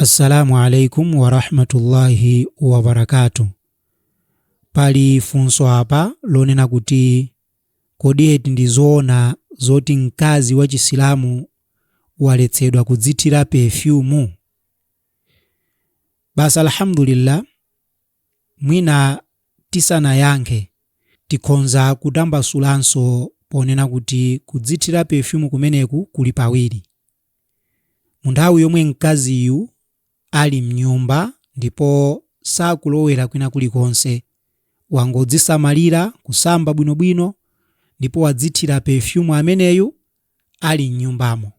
Assalamu alaikum wa rahmatullahi wa barakatuh. Pali funso apa lonena kuti kodi eti ndizoona zoti mkazi wa Chisilamu waletsedwa kudzithira perfume? Basi alhamdulillah, mwina tisanayankhe tikhonza kutambasulanso ponena kuti kudzithira perfume kumeneku kuli pawiri. Munthawi yomwe mkaziyu ali mnyumba ndipo sakulowera kwina kulikonse, wangodzisamalira kusamba bwinobwino ndipo wadzithira perfume ameneyu ali mnyumbamo.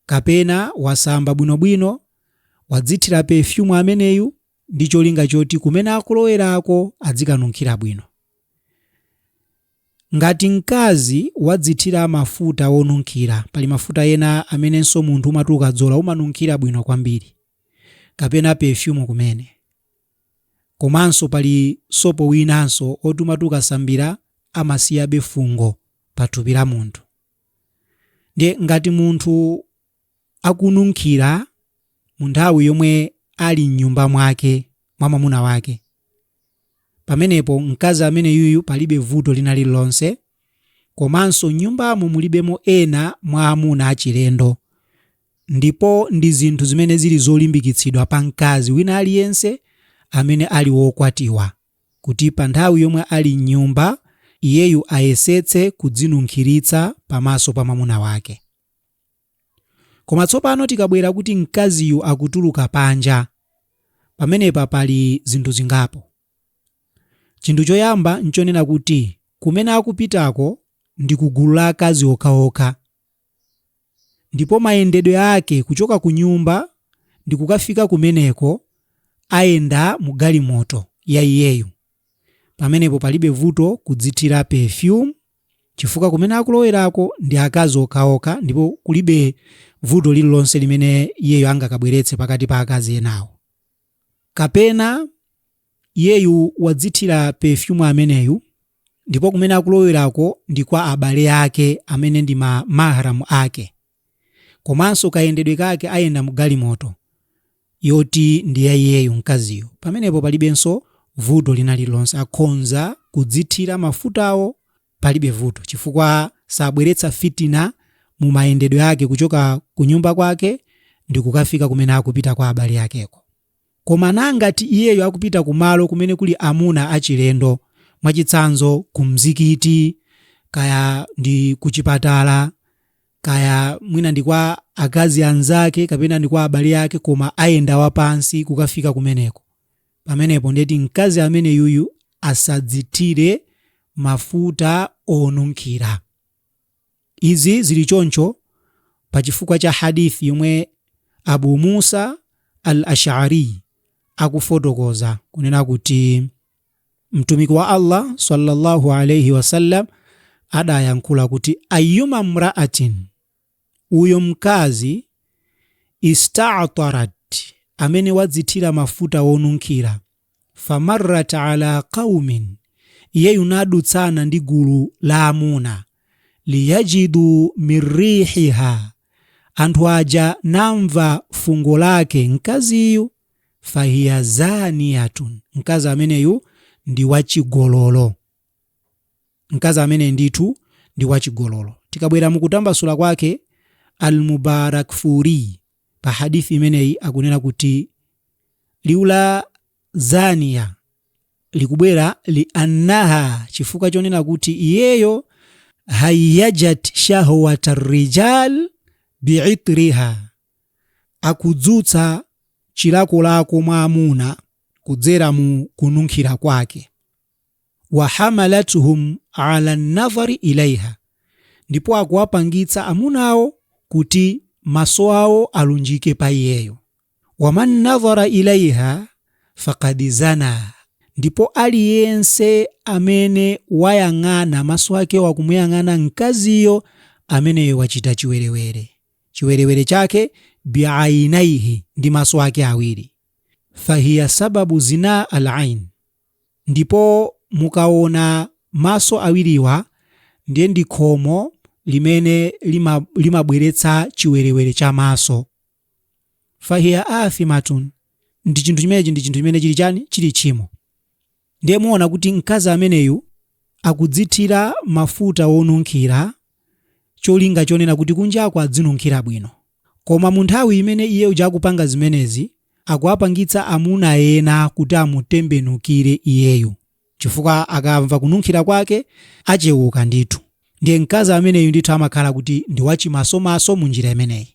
Kapena wasamba bwinobwino wadzithira perfume ameneyu ndi cholinga choti kumene akulowerako adzikanunkhira bwino. Ngati mkazi wadzithira mafuta onunkhira, pali mafuta ena amenenso munthu umati ukadzola umanunkhira bwino kwambiri, kapena perfume kumene. Komanso pali sopo winanso oti umati ukasambira amasiyabe fungo pathupi la munthu. Ndiye ngati munthu akununkhira munthawi yomwe ali mnyumba mwake mwa mwamuna wake, pamenepo mkazi amene yuyu palibe vuto lina lililonse, komanso nyumbamo mulibemo ena mwa amuna achilendo, ndipo ndi zinthu zimene zili zolimbikitsidwa pa mkazi wina aliyense amene ali wokwatiwa, kuti pa nthawi yomwe ali mnyumba iyeyu ayesetse kudzinunkhiritsa pamaso pa mwamuna wake. Koma tsopano tikabwera kuti mkaziyu akutuluka panja, pamenepa pali zinthu zingapo. Chinthu choyamba nchonena kuti kumene akupitako ndi kugulu la akazi okhaokha, ndipo mayendedwe ake kuchoka ku nyumba ndi kukafika kumeneko ayenda mu galimoto ya iyeyu. Pamenepo palibe vuto kudzithira perfume, chifukwa kumene akulowerako ndi akazi okhaokha ndipo kulibe vuto lililonse limene iyeyu angakabweretse pakati pa akazi enawo. Kapena iyeyu wadzithira perfume ameneyu ndipo kumene akulowerako ndi kwa abale ake amene ndi maharamu ake, komanso kayendedwe kake ayenda mu galimoto yoti ndi ya iyeyu mkaziyo. Pamenepo palibenso vuto lina lililonse, akhonza kudzithira mafutawo, palibe vuto, chifukwa sabweretsa fitina mu mayendedwe ake kuchoka ku nyumba kwake ndi kukafika kumene akupita kwa abale akeko. Koma nangati iyeyo akupita kumalo kumene kuli amuna achilendo, mwachitsanzo ku mzikiti, kaya ndi ku chipatala, kaya mwina ndi kwa akazi anzake, kapena ndi kwa abale ake, koma ayenda wapansi kukafika kumeneko, pamenepo ndeti mkazi amene yuyu asadzithire mafuta onunkhira. Izi zili choncho pa chifukwa cha hadithi yomwe Abu Musa al-Ash'ari akufotokoza kunena kuti mtumiki wa Allah sallallahu alayhi wasallam adayankhula kuti ayyuma mra'atin, uyo mkazi ista'tarat, amene wadzithira mafuta onunkhira, famarrat ala qaumin, iyeyu nadutsana ndi gulu la amuna, liyajidu mirrihiha, anthu aja namva fungo lake mkaziyu, fahiya zaniyatun, mkazi ameneyu ndi wachigololo. Mkazi amene ndithu ndi wachigololo. Tikabwera mukutambasula kwake al-Mubarakfuri pa hadithi imeneyi akunena kuti liula zaniya likubwera li annaha, chifukwa chonena kuti iyeyo hayyajat shahwata rijal bi'itriha, akudzutsa chilakolako mwa amuna kudzera mu kununkhira kwake. Wa hamalatuhum ala nadhari ilaiha, ndipo akuwapangitsa amunawo kuti maso awo alunjike pa iyeyo. Wa man nadhara ilaiha faqad zana, ndipo aliyense amene wayang'ana maso ake wakumuyang'ana mkaziyo, ameneyo wachita chiwerewere. Chiwerewere chake bi'ainaihi, ndi maso ake awiri. Fahiya sababu zina al-ain, ndipo mukaona maso awiriwa ndiye ndi khomo limene limabweretsa chiwerewere cha maso. fahiya athimatun, ndi chinthu chimene chili chani, chili chimo. Ndiye muona kuti mkazi ameneyu akudzithira mafuta onunkhira cholinga chonena kuti kunjako adzinunkhira bwino, koma mu nthawi imene iye uja akupanga zimenezi akuwapangitsa amuna ena kuti amutembenukire iyeyu, chifukwa akamva kununkhira kwake achewuka ndithu. Ndiye mkazi ameneyu ndithu amakhala kuti ndi wachimasomaso mu njira imeneyi.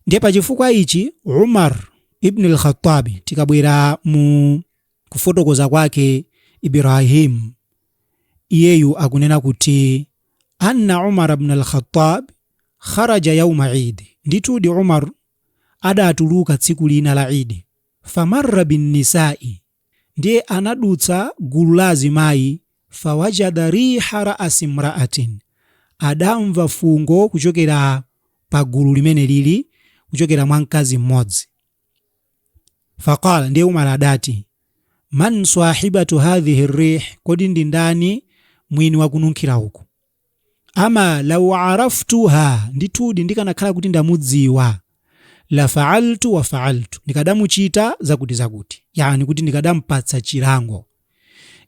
Ndiye pa chifukwa ichi Umar ibn al-Khattab, tikabwera mu kufotokoza kwake Ibrahim, iyeyu akunena kuti anna Umar ibn al-Khattab kharaja yawma Eid, ndithu di Umar adatuluka tsiku lina la Eid, famarra bin nisa'i, ndiye anadutsa gulu la azimayi, fawajada riha ra'asi imra'atin, adamva fungo kuchokera pa gulu limene lili, kuchokera mwa mkazi mmodzi. Faqala, ndiye Umar adati, man swahibatu hadhihi rih, kodi ndi ndani mwini wakununkhira uku? Ama law araftuha, ndithudi ndikanakhala kuti ndamudziwa, la fa'altu wa fa'altu, ndikadamuchita zakuti, yani kuti ndikadampatsa chilango.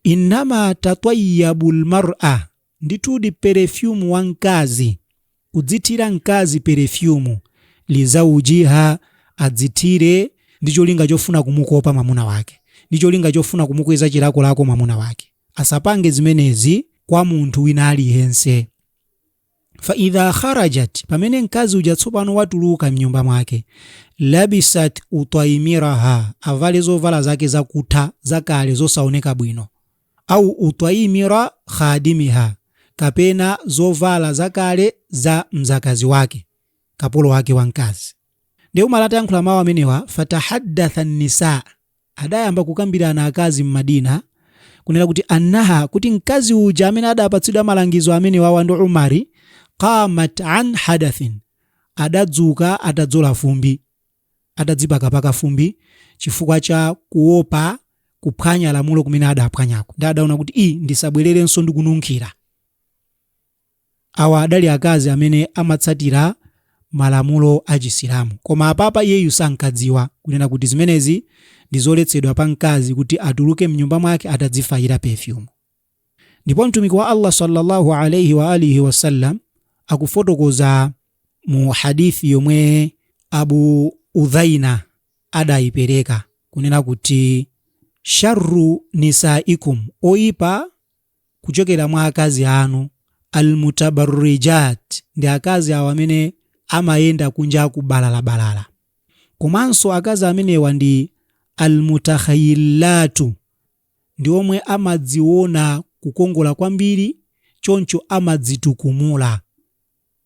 Innama tatwayyabul mar'a, ndithudi perfume wa mkazi, kudzithira mkazi perfume, li zawjiha, adzithire ndi cholinga chofuna kumukopa mwamuna wake, ndi cholinga chofuna kumukweza chilakolako mwamuna wake, asapange zimenezi kwa munthu wina aliyense. Fa idha kharajat, pamene mkazi uja tsopano watuluka mnyumba mwake, labisat utaimiraha, avale zovala zake zakutha zakale zosaoneka bwino, au utaimira khadimiha, kapena zovala zakale za mzakazi wake, kapolo wake wa mkazi. Ndiye Umar atayankhula mawu amenewa, fatahaddatha an-nisa, adayamba kukambirana akazi m'Madina kunena kuti annaha, kuti mkazi uja amene adapatsidwa malangizo amene wawa ndi Umari, qamat an hadathin, adadzuka atadzola fumbi, atadzipakapaka fumbi chifukwa cha kuopa kuphwanya lamulo kumene adaphwanyako. Ndi adaona kuti ndisabwererenso ndi kununkhira. Awa adali akazi amene amatsatira malamulo a Chisilamu, koma apapa iyeyu sankadziwa kunena kuti zimenezi ndizoletsedwa pa mkazi kuti atuluke mnyumba mwake atadzifayira perfume. Ndipo mtumiki wa Allah sallallahu alayhi wa alihi wasallam akufotokoza mu hadithi yomwe Abu Udhaina adayipereka kunena kuti sharru nisaikum, oipa kuchokera mwa akazi anu, almutabarrijat, ndi akazi awo amene amayenda kunja kubalala. Komanso akazi amenewa ndi almutakhayilatu, ndi omwe amadziona kukongola kwambiri, choncho amadzitukumula,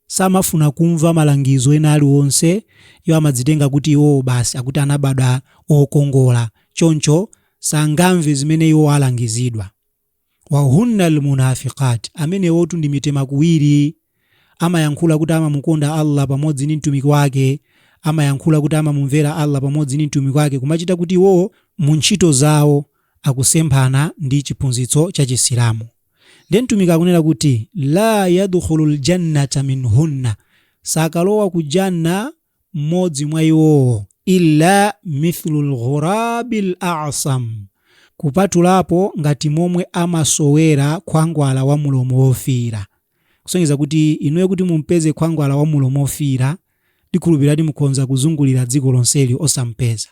samafuna kumva malangizo ena aliwonse, yo amadzitenga kuti iwo basi akuti anabadwa okongola, choncho sangamve zimene iwo alangizidwa. Wa hunna almunafiqat, amene wotu ndi mitema kuwiri, amayankhula kuti amamukonda Allah pamodzi ndi mtumiki wake, amayankhula kuti amamumvera Allah pamodzi ndi mtumiki wake, kumachita kuti iwo mu ntchito zawo akusemphana ndi chiphunzitso cha Chisilamu. Ndiye mtumiki akunena kuti la yadkhulul jannata minhunna, sakalowa ku janna mmodzi mwa iwo, illa mithlul ghurabil a'sam, kupatulapo ngati momwe amasowera khwangwala wa mulomo wofira. Kusonyeza kuti inuyo kuti mumpeze khwangwala wa mulomo wofira, ndikhulupirira mukonza kuzungulira dziko lonseli osampeza.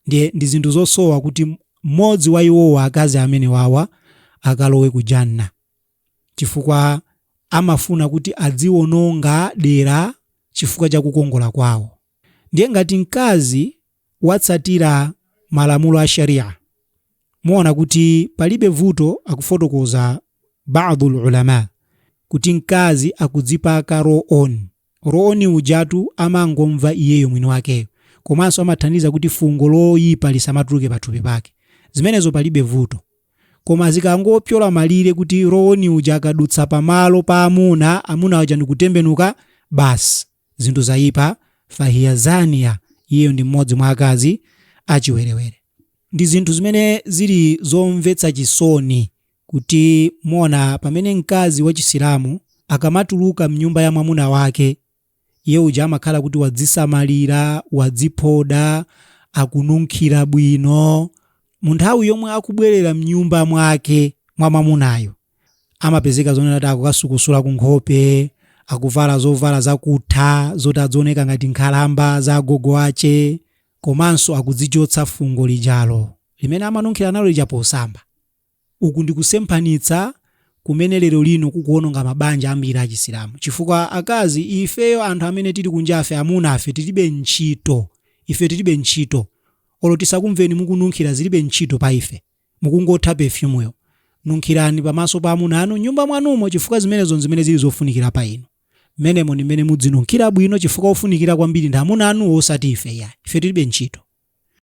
Ndiye ndi zinthu zosowa kuti mmodzi wa iwo akazi amene wawa akalowe ku janna, chifukwa amafuna kuti adziwononga dera chifukwa cha kukongola kwawo. Ndiye ngati mkazi watsatira malamulo a sharia, muona kuti palibe vuto. Akufotokoza baadhul ulama kuti mkazi akudzipaka rooni ujatu amangomva iyeyo mwini wake, komanso amathandiza kuti fungo loyipa lisamatuluke pathupi pake. Zimenezo palibe vuto, koma zikangopyola malire kuti rooni uja akadutsa pamalo pa amuna waja ndikutembenuka, basi zinthu zayipa, fahiya zaniya, iyeyo ndi mmodzi mwa akazi achiwerewere. Ndi zinthu zimene zili zomvetsa chisoni kuti muona pamene mkazi wa Chisilamu akamatuluka mnyumba ya mwamuna wake, iye uja amakhala kuti wadzisamalira, wadziphoda, akununkhira bwino. Mu nthawi yomwe akubwerera mnyumba mwake mwa mwamunayo amapezeka zonena kuti akukasukusula ku nkhope, akuvala zovala zakutha zoti adzioneka ngati nkhalamba za agogo ache, komanso akudzichotsa fungo lijalo limene amanunkhira nalo lija posamba. Uku ndikusemphanitsa kumene lero lino kukuononga mabanja ambiri a Chisilamu, chifukwa akazi ifeyo anthu amene tili kunjafe, amuna afe tilibe ntchito. Ife tilibe ntchito, olo tisakumveni mukununkhira zilibe ntchito pa ife, mukungotha perfumeyo. Nunkhirani pamaso pa amuna anu nyumba mwanumo, chifukwa zimenezo zimene zili zofunikira pa inu. Menemo ndi mmene mudzinunkhira bwino, chifukwa ofunikira kwambiri ndi amuna anu osati ife. Ife tilibe ntchito.